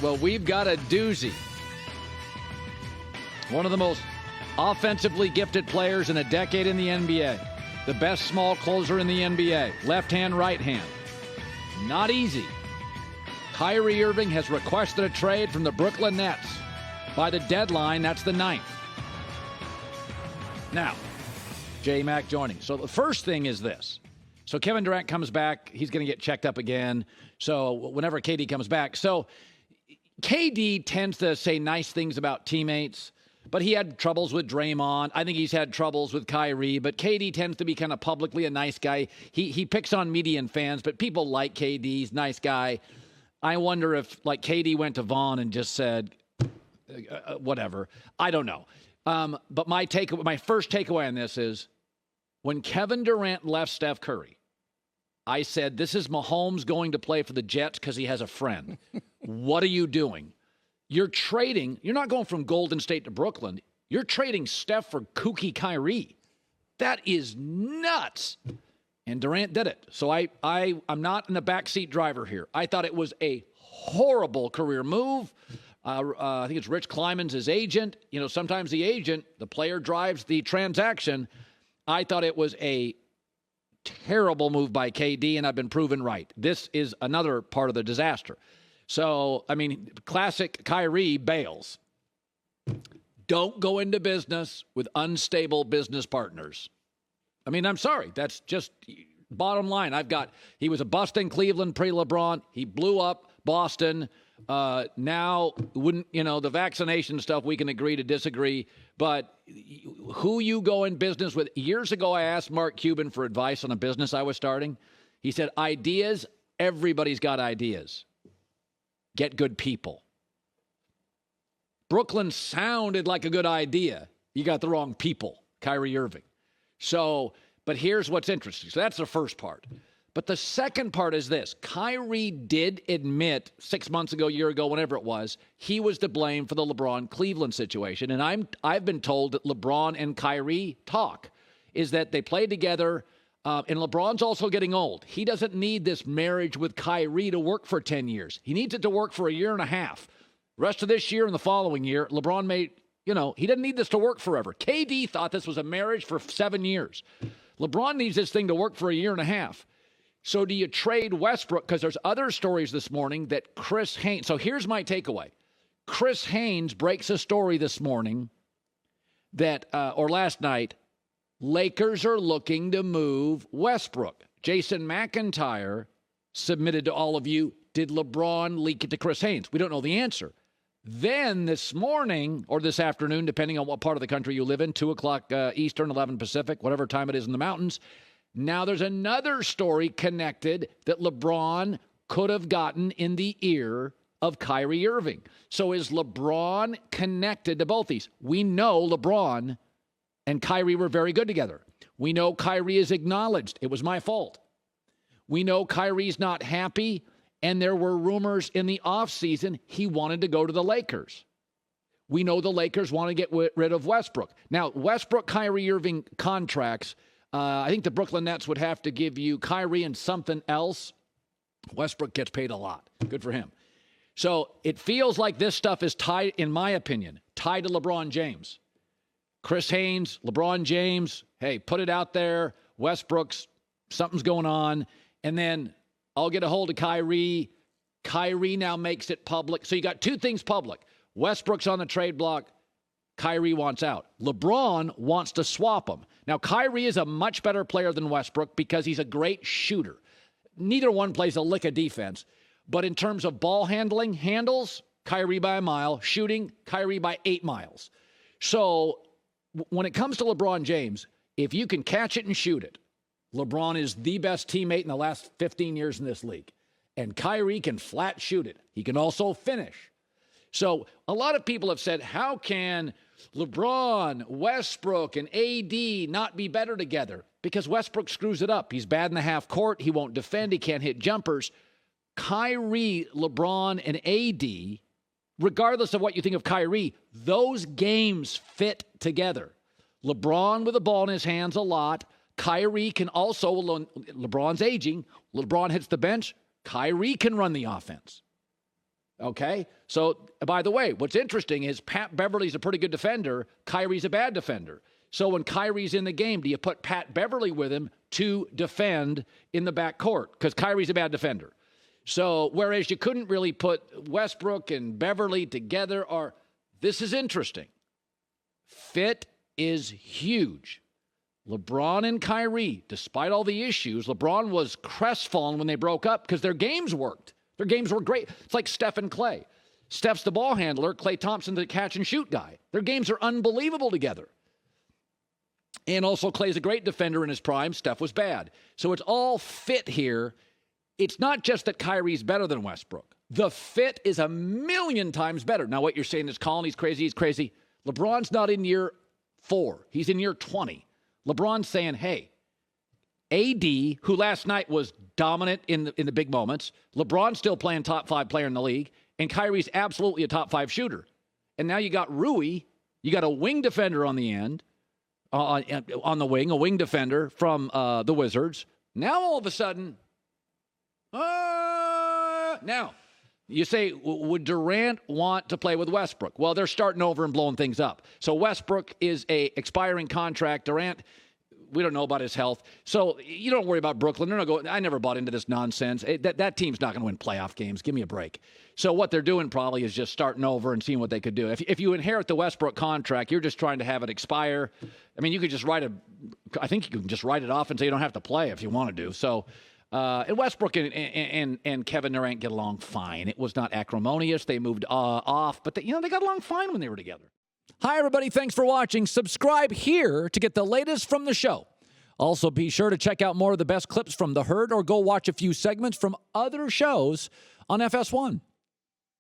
Well, we've got a doozy. One of the most offensively gifted players in a decade in the NBA. The best small closer in the NBA. Left hand, right hand. Not easy. Kyrie Irving has requested a trade from the Brooklyn Nets. By the deadline, that's the 9th. Now, J-Mac joining. So the first thing is this. So Kevin Durant comes back. He's going to get checked up again. So whenever KD comes back. So KD tends to say nice things about teammates, but he had troubles with Draymond. I think he's had troubles with Kyrie, but KD tends to be kind of publicly a nice guy. He picks on media and fans, but people like KD. He's a nice guy. I wonder if, like, KD went to Vaughn and just said, whatever. I don't know. But my first takeaway on this is when Kevin Durant left Steph Curry, I said, this is Mahomes going to play for the Jets because he has a friend. What are you doing? You're not going from Golden State to Brooklyn. You're trading Steph for kooky Kyrie. That is nuts. And Durant did it. So I'm not in the backseat driver here. I thought it was a horrible career move. I think it's Rich Kleiman's his agent. You know, sometimes the player drives the transaction. I thought it was a terrible move by KD, and I've been proven right. This is another part of the disaster. So, I mean, classic Kyrie bails. Don't go into business with unstable business partners. I mean, I'm sorry. That's just bottom line. He was a bust in Cleveland pre-LeBron. He blew up Boston. Now, the vaccination stuff, we can agree to disagree. But who you go in business with? Years ago, I asked Mark Cuban for advice on a business I was starting. He said, ideas, everybody's got ideas. Get good people. Brooklyn sounded like a good idea. You got the wrong people, Kyrie Irving. So, but here's what's interesting. So that's the first part. But the second part is this. Kyrie did admit 6 months ago, a year ago, whenever it was, he was to blame for the LeBron-Cleveland situation. And I've been told that LeBron and Kyrie talk, is that they played together, and LeBron's also getting old. He doesn't need this marriage with Kyrie to work for 10 years. He needs it to work for a year and a half. Rest of this year and the following year, LeBron he doesn't need this to work forever. KD thought this was a marriage for 7 years. LeBron needs this thing to work for a year and a half. So do you trade Westbrook? Because there's other stories this morning that Chris Haynes. So here's my takeaway. Chris Haynes breaks a story this morning or last night, Lakers are looking to move Westbrook. Jason McIntyre submitted to all of you, did LeBron leak it to Chris Haynes? We don't know the answer. Then this morning or this afternoon, depending on what part of the country you live in, 2 o'clock Eastern, 11 Pacific, whatever time it is in the mountains, now there's another story connected that LeBron could have gotten in the ear of Kyrie Irving. So is LeBron connected to both these? We know LeBron and Kyrie were very good together. We know Kyrie is acknowledged. It was my fault. We know Kyrie's not happy, and there were rumors in the offseason he wanted to go to the Lakers. We know the Lakers want to get rid of Westbrook. Now, Westbrook-Kyrie Irving contracts, I think the Brooklyn Nets would have to give you Kyrie and something else. Westbrook gets paid a lot. Good for him. So it feels like this stuff is tied, in my opinion, tied to LeBron James. Chris Haynes, LeBron James, hey, put it out there. Westbrook's, something's going on. And then I'll get a hold of Kyrie. Kyrie now makes it public. So you got two things public. Westbrook's on the trade block. Kyrie wants out. LeBron wants to swap him. Now, Kyrie is a much better player than Westbrook because he's a great shooter. Neither one plays a lick of defense. But in terms of ball handles, Kyrie by a mile. Shooting, Kyrie by 8 miles. So when it comes to LeBron James, if you can catch it and shoot it, LeBron is the best teammate in the last 15 years in this league. And Kyrie can flat shoot it. He can also finish. So a lot of people have said, how can LeBron, Westbrook, and AD not be better together? Because Westbrook screws it up. He's bad in the half court. He won't defend. He can't hit jumpers. Kyrie, LeBron, and AD, regardless of what you think of Kyrie, those games fit together. LeBron with the ball in his hands a lot. Kyrie can also, LeBron's aging. LeBron hits the bench. Kyrie can run the offense. Okay? So, by the way, what's interesting is Pat Beverly's a pretty good defender. Kyrie's a bad defender. So when Kyrie's in the game, do you put Pat Beverly with him to defend in the backcourt? Because Kyrie's a bad defender. So whereas you couldn't really put Westbrook and Beverly together, or this is interesting. Fit is huge. LeBron and Kyrie, despite all the issues, LeBron was crestfallen when they broke up because their games worked. Their games were great. It's like Steph and Clay. Steph's the ball handler. Klay Thompson, the catch-and-shoot guy. Their games are unbelievable together. And also, Klay's a great defender in his prime. Steph was bad. So it's all fit here. It's not just that Kyrie's better than Westbrook. The fit is a million times better. Now, what you're saying is, Colin, he's crazy. LeBron's not in year 4. He's in year 20. LeBron's saying, hey, AD, who last night was dominant in the big moments, LeBron's still playing top 5 player in the league, and Kyrie's absolutely a top 5 shooter. And now you got Rui, you got a wing defender on the end, on the wing, a wing defender from the Wizards. Now all of a sudden, now you say, would Durant want to play with Westbrook? Well, they're starting over and blowing things up. So Westbrook is a expiring contract. Durant, we don't know about his health. So you don't worry about Brooklyn. They're not going. I never bought into this nonsense. That team's not going to win playoff games. Give me a break. So what they're doing probably is just starting over and seeing what they could do. If you inherit the Westbrook contract, you're just trying to have it expire. I mean, you could just I think you can just write it off and say you don't have to play if you want to do. So and Westbrook and Kevin Durant get along fine. It was not acrimonious. They moved off, but they got along fine when they were together. Hi, everybody. Thanks for watching. Subscribe here to get the latest from the show. Also, be sure to check out more of the best clips from The Herd or go watch a few segments from other shows on FS1.